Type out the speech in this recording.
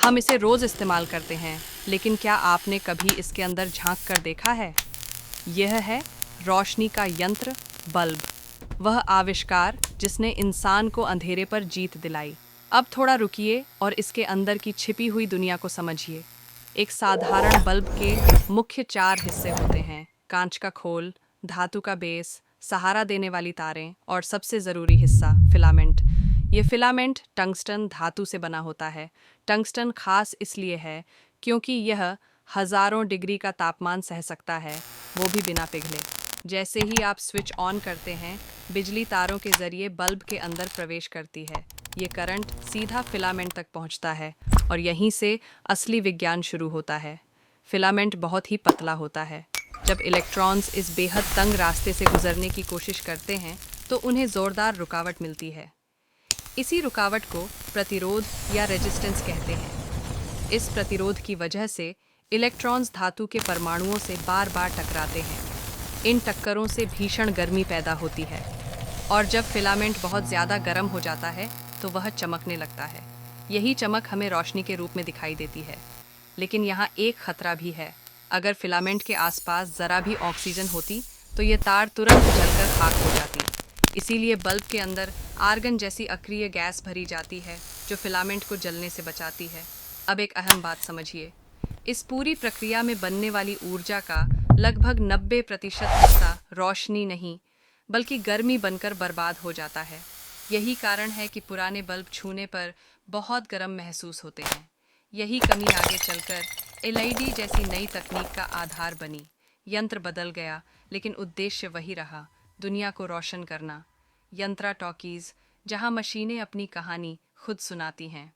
हम इसे रोज इस्तेमाल करते हैं, लेकिन क्या आपने कभी इसके अंदर झांक कर देखा है? यह है रोशनी का यंत्र, बल्ब। वह आविष्कार जिसने इंसान को अंधेरे पर जीत दिलाई। अब थोड़ा रुकिए और इसके अंदर की छिपी हुई दुनिया को समझिए। एक साधारण बल्ब के मुख्य चार हिस्से होते हैं: कांच का खोल, धातु का बेस, सहारा देने वाली तारें और सबसे ज़रूरी हिस्सा फिलामेंट। ये फिलामेंट टंगस्टन धातु से बना होता है। टंगस्टन खास इसलिए है क्योंकि यह हजारों डिग्री का तापमान सह सकता है, वो भी बिना पिघले। जैसे ही आप स्विच ऑन करते हैं, बिजली तारों के जरिए बल्ब के अंदर प्रवेश करती है। ये करंट सीधा फिलामेंट तक पहुंचता है और यहीं से असली विज्ञान शुरू होता है। फिलामेंट बहुत ही पतला होता है। जब इलेक्ट्रॉन्स इस बेहद तंग रास्ते से गुजरने की कोशिश करते हैं, तो उन्हें जोरदार रुकावट मिलती है। इसी रुकावट को प्रतिरोध या रेजिस्टेंस कहते हैं। इस प्रतिरोध की वजह से इलेक्ट्रॉन्स धातु के परमाणुओं से बार बार टकराते हैं। इन टक्करों से भीषण गर्मी पैदा होती है और जब फिलामेंट बहुत ज़्यादा गर्म हो जाता है तो वह चमकने लगता है। यही चमक हमें रोशनी के रूप में दिखाई देती है। लेकिन यहाँ एक खतरा भी है। अगर फिलामेंट के आसपास ज़रा भी ऑक्सीजन होती तो ये तार तुरंत जलकर खाक हो जाती। इसीलिए बल्ब के अंदर आर्गन जैसी अक्रिय गैस भरी जाती है जो फिलामेंट को जलने से बचाती है। अब एक अहम बात समझिए। इस पूरी प्रक्रिया में बनने वाली ऊर्जा का लगभग 90% हिस्सा रोशनी नहीं, बल्कि गर्मी बनकर बर्बाद हो जाता है। यही कारण है कि पुराने बल्ब छूने पर बहुत गर्म महसूस होते हैं। यही कमी आगे चलकर एलईडी जैसी नई तकनीक का आधार बनी। यंत्र बदल गया, लेकिन उद्देश्य वही रहा: दुनिया को रोशन करना। यंत्रा टॉकीज, जहां मशीनें अपनी कहानी खुद सुनाती हैं।